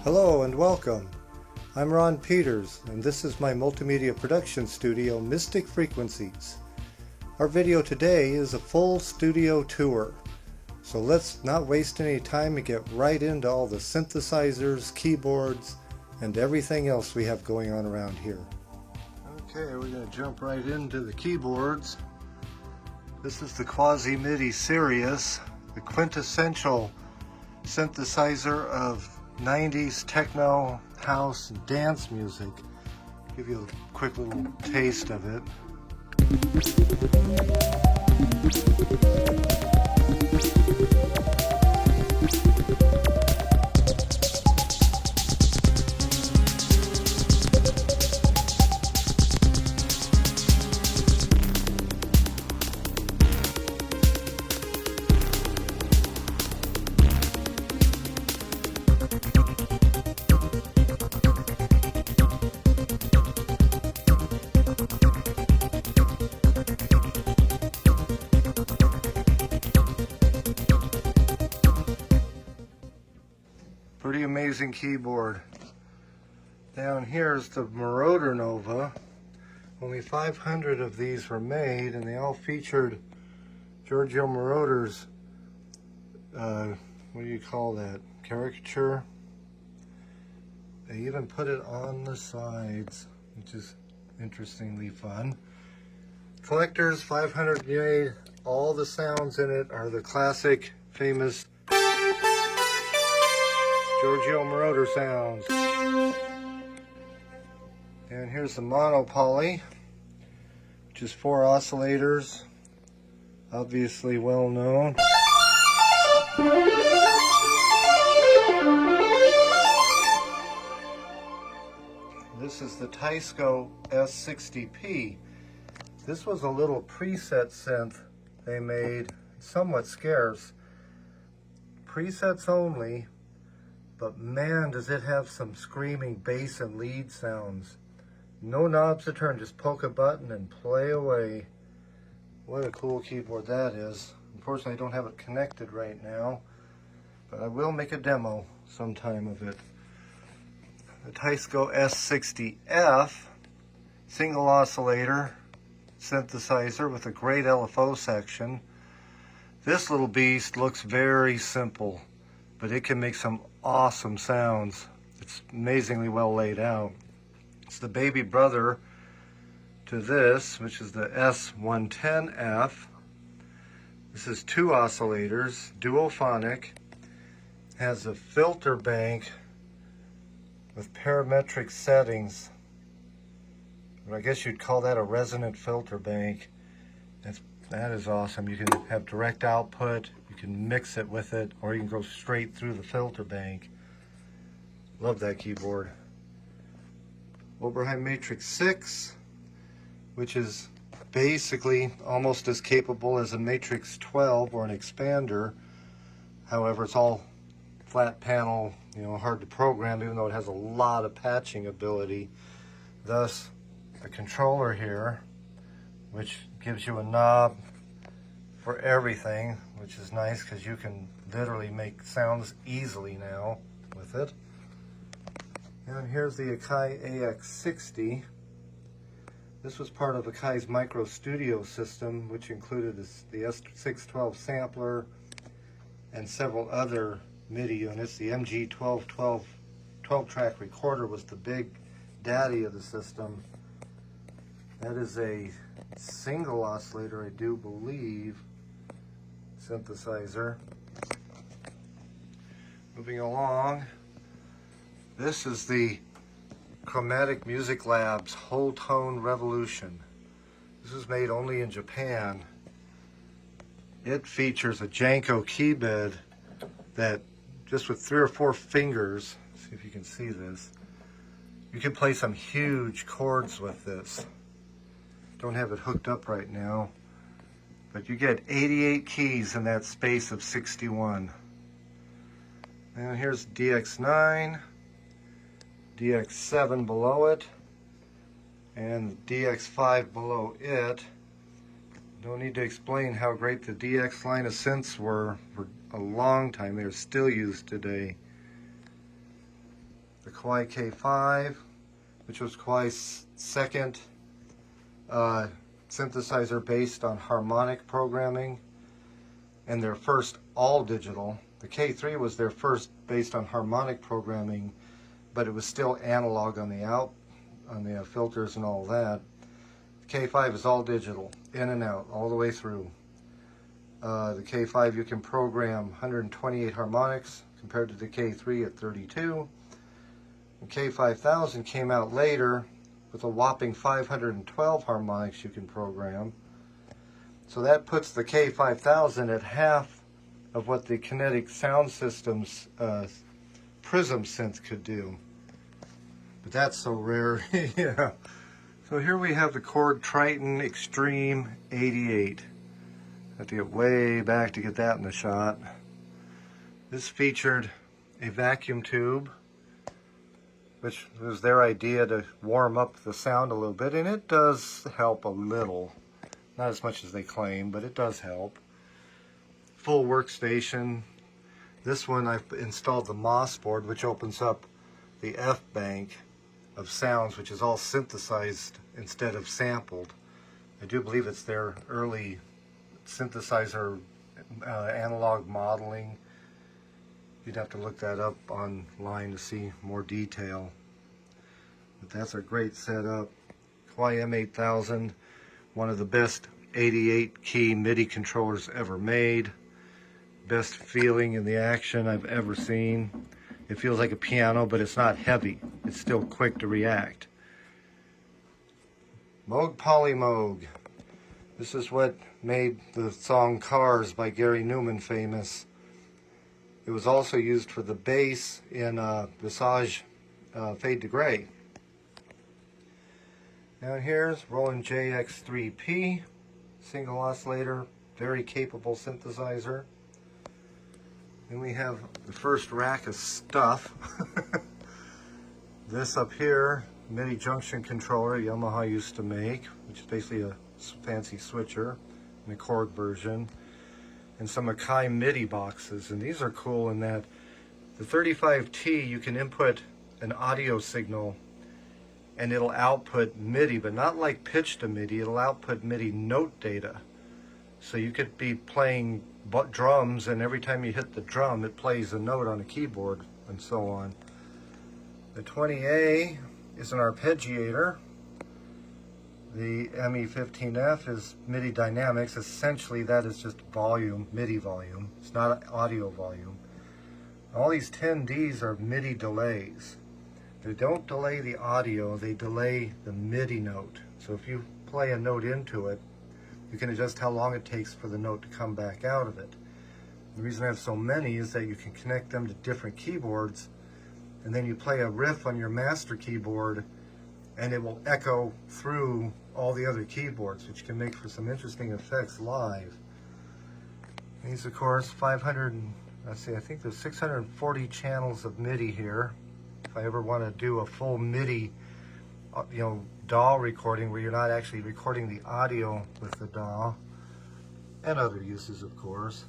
Hello and welcome. I'm Ron Peters, and this is my multimedia production studio, Mystic Frequencies. Our video today is a full studio tour, so let's not waste any time and get right into all the synthesizers, keyboards, and everything else we have going on around here. Okay, we're going to jump right into the keyboards. This is the Quasi MIDI Sirius, the quintessential synthesizer of 90s techno, house, and dance music. Give you a quick little taste of it. Pretty amazing keyboard. Down here is the Marauder Nova. Only 500 of these were made, and they all featured Giorgio Moroder's, what do you call that, caricature? They even put it on the sides, which is interestingly fun. Collectors, 500 made. All the sounds in it are the classic, famous Giorgio Moroder sounds. And here's the monopoly, which is 4 oscillators, obviously well known. This is the Teisco S60P. This was a little preset synth they made, somewhat scarce. Presets only. But man, does it have some screaming bass and lead sounds. No knobs to turn, just poke a button and play away. What a cool keyboard that is. Unfortunately, I don't have it connected right now, but I will make a demo sometime of it. The Teisco S60F, single oscillator synthesizer with a great LFO section. This little beast looks very simple, but it can make some awesome sounds. It's amazingly well laid out. It's the baby brother to this, which is the S110F. This is 2 oscillators, duophonic, has a filter bank with parametric settings. I guess you'd call that a resonant filter bank. That is awesome. You can have direct output, you can mix it with it, or you can go straight through the filter bank. Love that keyboard. Oberheim Matrix 6, which is basically almost as capable as a Matrix 12 or an expander. However, it's all flat panel, hard to program, even though it has a lot of patching ability. Thus, a controller here, which gives you a knob for everything, which is nice because you can literally make sounds easily now with it. And here's the Akai AX60. This was part of Akai's Micro Studio system, which included the S612 sampler and several other MIDI units. The MG1212 12-track recorder was the big daddy of the system. That is a single oscillator, I do believe, synthesizer. Moving along, this is the Chromatic Music Lab's Whole Tone Revolution. This was made only in Japan. It features a Janko key bed that, just with 3 or 4 fingers, see if you can see this, you can play some huge chords with this. Don't have it hooked up right now, but you get 88 keys in that space of 61. And here's DX9, DX7 below it, and DX5 below it. Don't need to explain how great the DX line of synths were for a long time. They're still used today. the Kawai K5, which was Kawai's second synthesizer based on harmonic programming, and their first all-digital. The K3 was their first based on harmonic programming, but it was still analog on the filters and all that. The K5 is all digital, in and out, all the way through. The K5 you can program 128 harmonics compared to the K3 at 32. The K5000 came out later with a whopping 512 harmonics you can program. So that puts the K5000 at half of what the Kinetic Sound System's Prism synth could do. But that's so rare. Yeah. So here we have the Korg Triton Extreme 88. I have to get way back to get that in the shot. This featured a vacuum tube, which was their idea to warm up the sound a little bit, and it does help a little. Not as much as they claim, but it does help. Full workstation. This one I've installed the MOS board, which opens up the F bank of sounds, which is all synthesized instead of sampled. I do believe it's their early synthesizer analog modeling. You'd have to look that up online to see more detail. But that's a great setup. Kawai M8000, one of the best 88 key MIDI controllers ever made. Best feeling in the action I've ever seen. It feels like a piano, but it's not heavy. It's still quick to react. Moog Polymoog. This is what made the song Cars by Gary Newman famous. It was also used for the bass in Visage Fade to Gray. Now here's Roland JX3P, single oscillator, very capable synthesizer. Then we have the first rack of stuff. This up here, MIDI junction controller Yamaha used to make, which is basically a fancy switcher in the Korg version, and some Akai MIDI boxes. And these are cool in that the 35T, you can input an audio signal and it'll output MIDI, but not like pitch to MIDI, it'll output MIDI note data. So you could be playing drums, and every time you hit the drum it plays a note on a keyboard, and so on. The 20A is an arpeggiator. The ME15F is MIDI dynamics. Essentially that is just volume, MIDI volume. It's not audio volume. All these 10Ds are MIDI delays. They don't delay the audio, they delay the MIDI note. So if you play a note into it, you can adjust how long it takes for the note to come back out of it. The reason I have so many is that you can connect them to different keyboards, and then you play a riff on your master keyboard and it will echo through all the other keyboards, which can make for some interesting effects live. These, of course, I think there's 640 channels of MIDI here. If I ever want to do a full MIDI, DAW recording where you're not actually recording the audio with the DAW, and other uses, of course.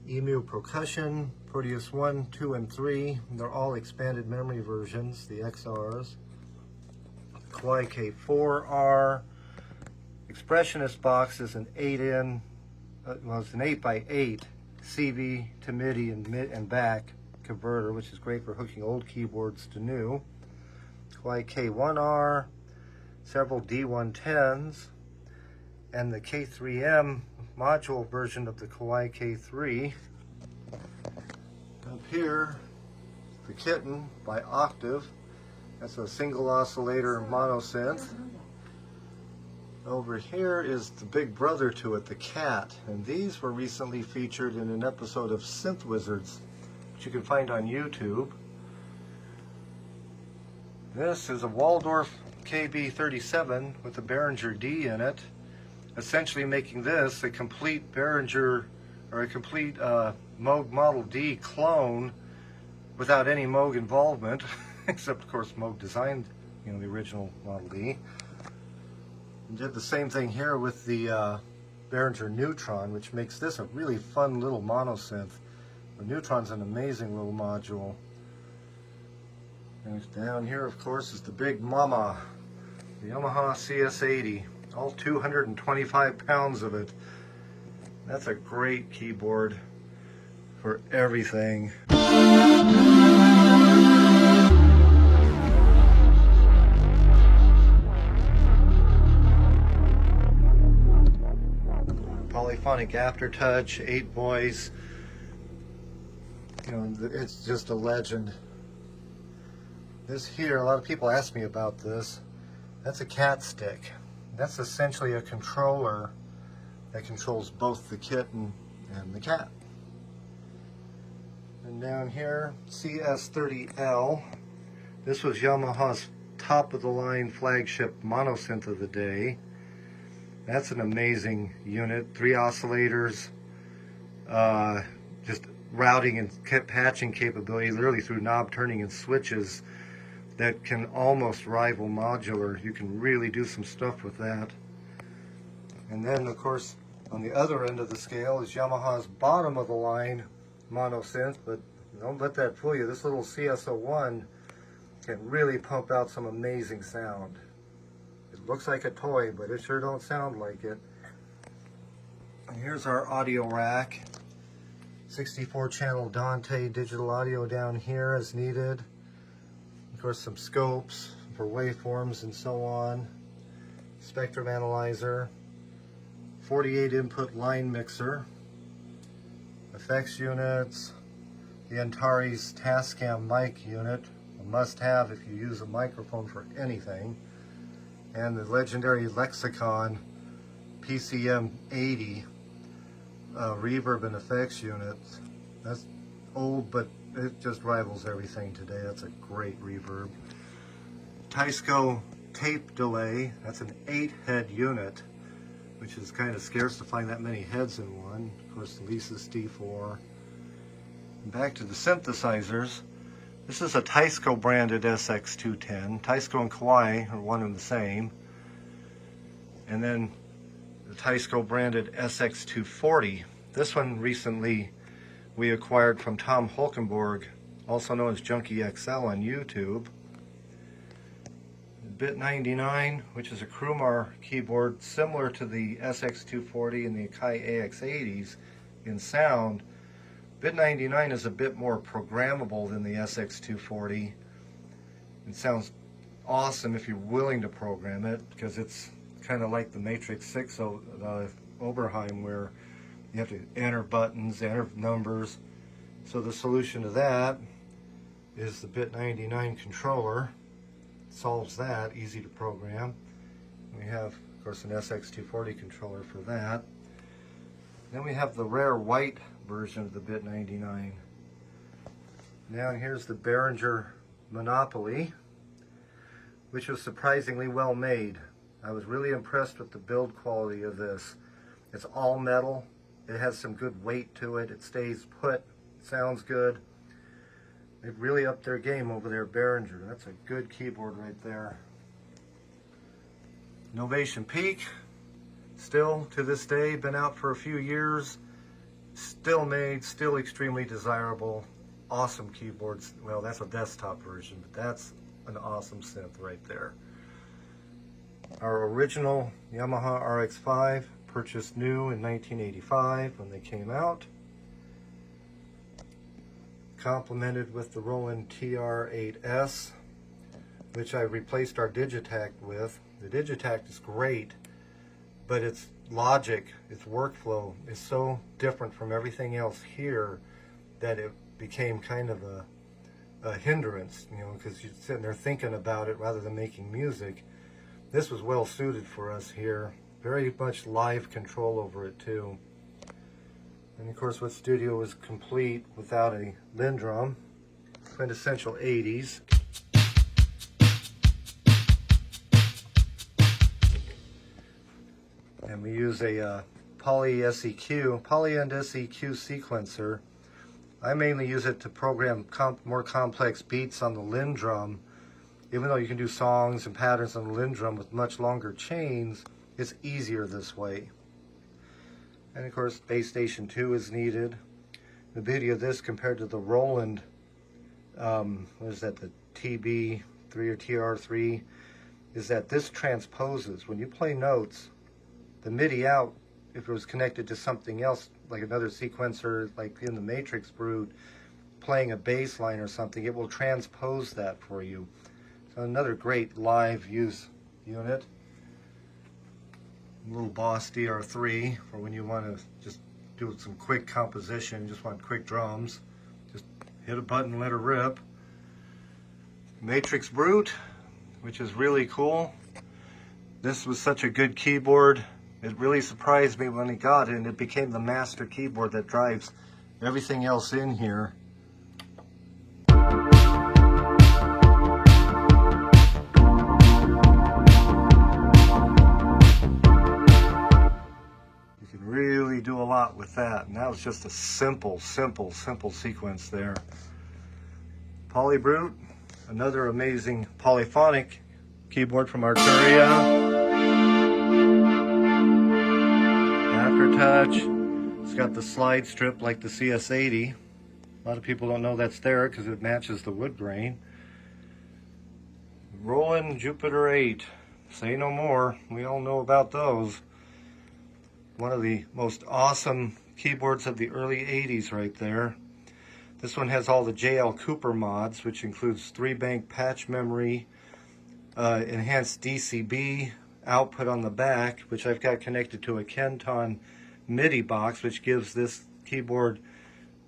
EMU percussion, Proteus 1, 2, and 3. They're all expanded memory versions, the XRs. Kawai K4R. Expressionist box is an 8-in, it's an 8x8 CV to MIDI and back converter, which is great for hooking old keyboards to new. Kawai K1R, several D110s, and the K3M module version of the Kawai K3. Up here, the Kitten by Octave. That's a single oscillator monosynth. Over here is the big brother to it, the Cat, and these were recently featured in an episode of Synth Wizards, which you can find on YouTube. This is a Waldorf KB37 with a Behringer D in it, essentially making this a complete Behringer, or a complete Moog Model D clone without any Moog involvement, except of course Moog designed the original Model D. And did the same thing here with the Behringer Neutron, which makes this a really fun little monosynth. The Neutron's an amazing little module. And down here, of course, is the big mama, the Yamaha CS80, all 225 pounds of it. That's a great keyboard for everything. Polyphonic aftertouch, 8 voice. You know, it's just a legend. This here, a lot of people ask me about this. That's a cat stick. That's essentially a controller that controls both the kitten and the cat. And down here, CS30L. This was Yamaha's top of the line flagship monosynth of the day. That's an amazing unit. 3 oscillators, just routing and patching capability, literally through knob turning and switches that can almost rival modular. You can really do some stuff with that. And then, of course, on the other end of the scale is Yamaha's bottom of the line monosynth, but don't let that fool you. This little CS01 can really pump out some amazing sound. It looks like a toy, but it sure don't sound like it. And here's our audio rack. 64 channel Dante digital audio down here as needed. Of course, some scopes for waveforms and so on. Spectrum analyzer. 48 input line mixer. Effects units. The Antares Tascam mic unit. A must-have if you use a microphone for anything. And the legendary Lexicon PCM 80 reverb and effects unit. That's old, but it just rivals everything today. That's a great reverb. Teisco tape delay. That's an 8-head unit, which is kind of scarce to find that many heads in one. Of course, the Lisa's D4. And back to the synthesizers. This is a Teisco branded SX210. Teisco and Kauai are one and the same. And then the Teisco branded SX240. This one recently we acquired from Tom Holkenborg, also known as Junkie XL on YouTube. Bit 99, which is a Krumar keyboard similar to the SX240 and the Akai AX80s in sound. Bit 99 is a bit more programmable than the SX240. It sounds awesome if you're willing to program it, because it's kind of like the Matrix 6 Oberheim, where you have to enter buttons, enter numbers. So the solution to that is the Bit 99 controller. It solves that, easy to program. We have, of course, an SX240 controller for that. Then we have the rare white version of the Bit 99. Now here's the Behringer Monopoly, which was surprisingly well made. I was really impressed with the build quality of this. It's all metal. It has some good weight to it. It stays put. It sounds good. They've really upped their game over there, Behringer. That's a good keyboard right there. Novation Peak, still to this day, been out for a few years. Still made, still extremely desirable. Awesome keyboards. Well, that's a desktop version, but that's an awesome synth right there. Our original Yamaha RX-5, purchased new in 1985 when they came out. Complemented with the Roland TR-8S, which I replaced our Digitact with. The Digitact is great, but its logic, its workflow is so different from everything else here that it became kind of a hindrance, you know, because you're sitting there thinking about it rather than making music. This was well suited for us here. Very much live control over it too. And of course, what studio was complete without a Lindrum? Quintessential 80s. And we use a Polyend SEQ sequencer. I mainly use it to program more complex beats on the Lindrum. Even though you can do songs and patterns on the Lindrum with much longer chains, it's easier this way. And of course, Bass Station 2 is needed. The beauty of this compared to the Roland what is that, the TB3 or TR3, is that this transposes. When you play notes, the MIDI out, if it was connected to something else, like another sequencer, like in the Matrix Brute, playing a bass line or something, it will transpose that for you. So another great live use unit. Little Boss DR3 for when you want to just do some quick composition, just want quick drums. Just hit a button, let her rip. Matrix Brute, which is really cool. This was such a good keyboard. It really surprised me when I got it, and it became the master keyboard that drives everything else in here. You can really do a lot with that, and that was just a simple sequence there. Poly Brute, another amazing polyphonic keyboard from Arturia. Aftertouch. It's got the slide strip like the CS80. A lot of people don't know that's there because it matches the wood grain. Roland Jupiter 8. Say no more. We all know about those. One of the most awesome keyboards of the early 80s right there. This one has all the JL Cooper mods, which includes 3-bank patch memory, enhanced DCB output on the back, which I've got connected to a Kenton MIDI box, which gives this keyboard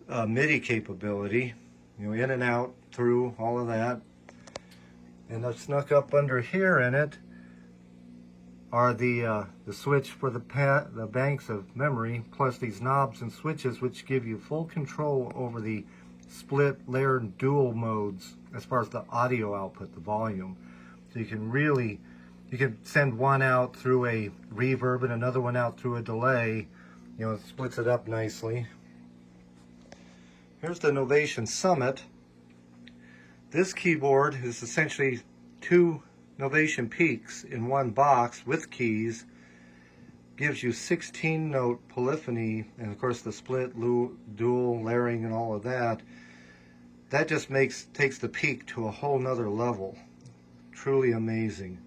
MIDI capability, you know, in and out, through, all of that. And I've snuck up under here in it are the switch for the banks of memory, plus these knobs and switches, which give you full control over the split, layer, and dual modes as far as the audio output, the volume. So you can really, you can send one out through a reverb and another one out through a delay. You know, it splits it up nicely. Here's the Novation Summit. This keyboard is essentially 2 Novation Peaks in one box with keys. Gives you 16-note polyphony, and of course the split, dual, layering, and all of that. That just takes the peak to a whole nother level. Truly amazing.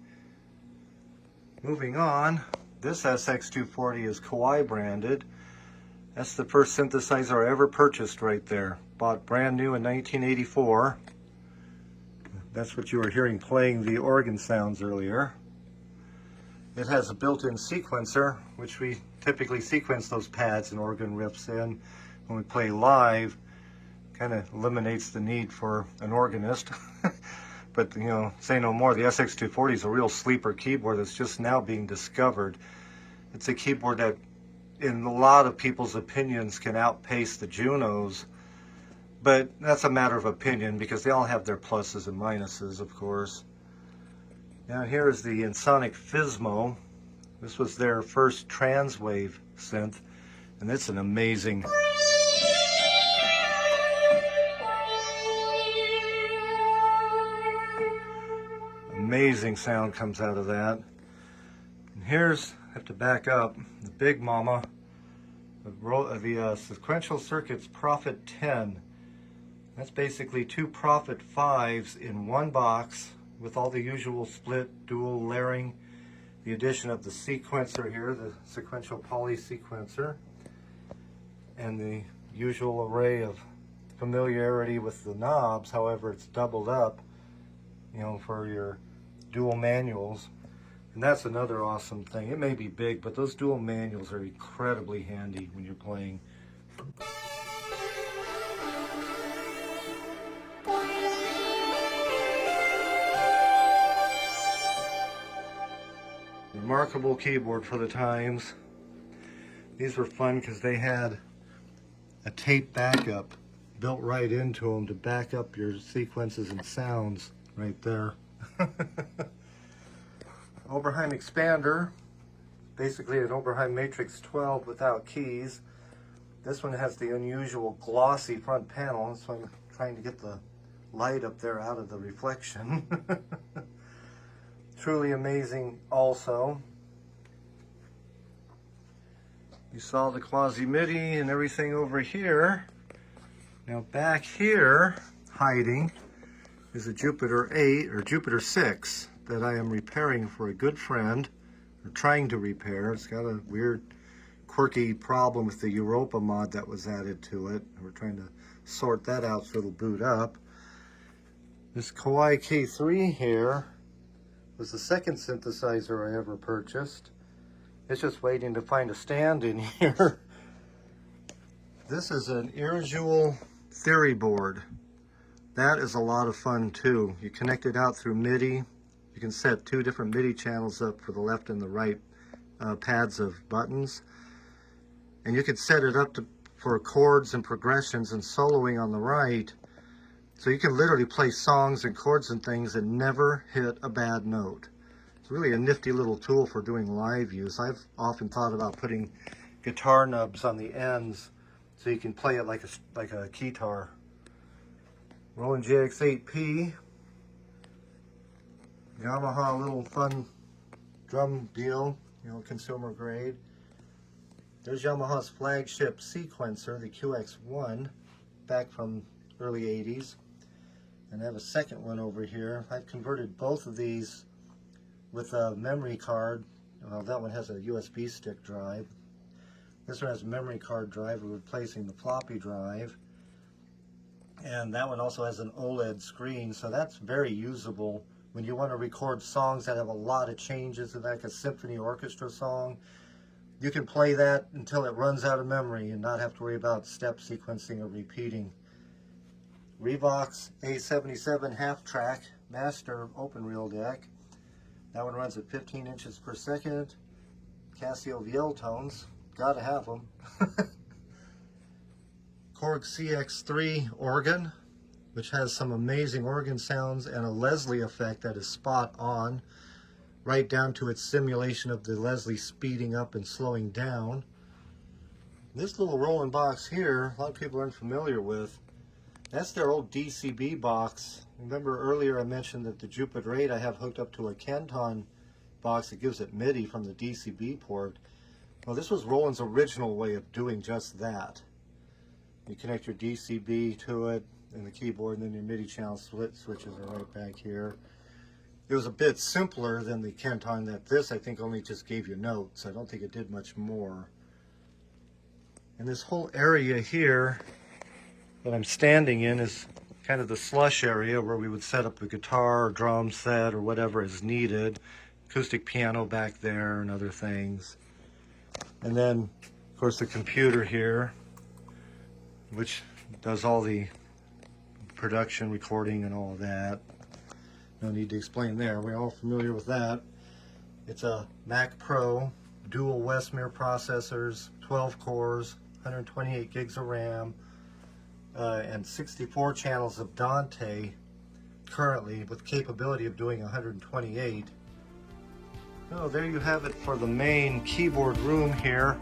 Moving on, this SX240 is Kawai branded. That's the first synthesizer I ever purchased right there. Bought brand new in 1984. That's what you were hearing playing the organ sounds earlier. It has a built-in sequencer, which we typically sequence those pads and organ riffs in when we play live. Kind of eliminates the need for an organist. But, you know, say no more. The SX240 is a real sleeper keyboard that's just now being discovered. It's a keyboard that, in a lot of people's opinions, can outpace the Junos. But that's a matter of opinion because they all have their pluses and minuses, of course. Now here is the Ensoniq Fismo. This was their first transwave synth, and it's an amazing sound comes out of that. And here's, I have to back up, the big mama, the Sequential Circuits Prophet 10. That's basically 2 Prophet 5s in one box with all the usual split, dual, layering, the addition of the sequencer here, the sequential poly sequencer, and the usual array of familiarity with the knobs. However, it's doubled up, you know, for your dual manuals. And that's another awesome thing. It may be big, but those dual manuals are incredibly handy when you're playing. Remarkable keyboard for the times. These were fun because they had a tape backup built right into them to back up your sequences and sounds right there. Oberheim Expander, basically an Oberheim Matrix 12 without keys. This one has the unusual glossy front panel, so I'm trying to get the light up there out of the reflection. Truly amazing also. You saw the quasi MIDI and everything over here. Now back here, hiding is a Jupiter 8 or Jupiter 6 that I am repairing for a good friend, or trying to repair. It's got a weird, quirky problem with the Europa mod that was added to it. We're trying to sort that out so it'll boot up. This Kawai K3 here was the second synthesizer I ever purchased. It's just waiting to find a stand in here. This is an Irjul theory board. That is a lot of fun too. You connect it out through MIDI. You can set 2 different MIDI channels up for the left and the right pads of buttons. And you could set it up for chords and progressions and soloing on the right. So you can literally play songs and chords and things and never hit a bad note. It's really a nifty little tool for doing live use. I've often thought about putting guitar nubs on the ends so you can play it like a guitar. Roland JX8P, Yamaha little fun drum deal, you know, consumer grade. There's Yamaha's flagship sequencer, the QX1, back from early 80s. And I have a second one over here. I've converted both of these with a memory card. Well, that one has a USB stick drive. This one has a memory card drive. We're replacing the floppy drive. And that one also has an OLED screen, so that's very usable when you want to record songs that have a lot of changes, like a symphony orchestra song. You can play that until it runs out of memory and not have to worry about step sequencing or repeating. Revox A77 half-track master open reel deck. That one runs at 15 inches per second. Casio VL tones, gotta have them. Korg CX3 organ, which has some amazing organ sounds and a Leslie effect that is spot on, right down to its simulation of the Leslie speeding up and slowing down. This little rolling box here, a lot of people aren't familiar with. That's their old DCB box. Remember earlier I mentioned that the Jupiter 8 I have hooked up to a Kenton box that gives it MIDI from the DCB port. Well, this was Roland's original way of doing just that. You connect your DCB to it and the keyboard, and then your MIDI channel switches are right back here. It was a bit simpler than the Kenton that this I think only just gave you notes. I don't think it did much more. And this whole area here that I'm standing in is kind of the slush area where we would set up a guitar or drum set or whatever is needed. Acoustic piano back there and other things. And then, of course, the computer here, which does all the production, recording, and all of that. No need to explain there. We're all familiar with that. It's a Mac Pro, dual Westmere processors, 12 cores, 128 gigs of RAM, and 64 channels of Dante currently, with capability of doing 128. Oh, there you have it for the main keyboard room here.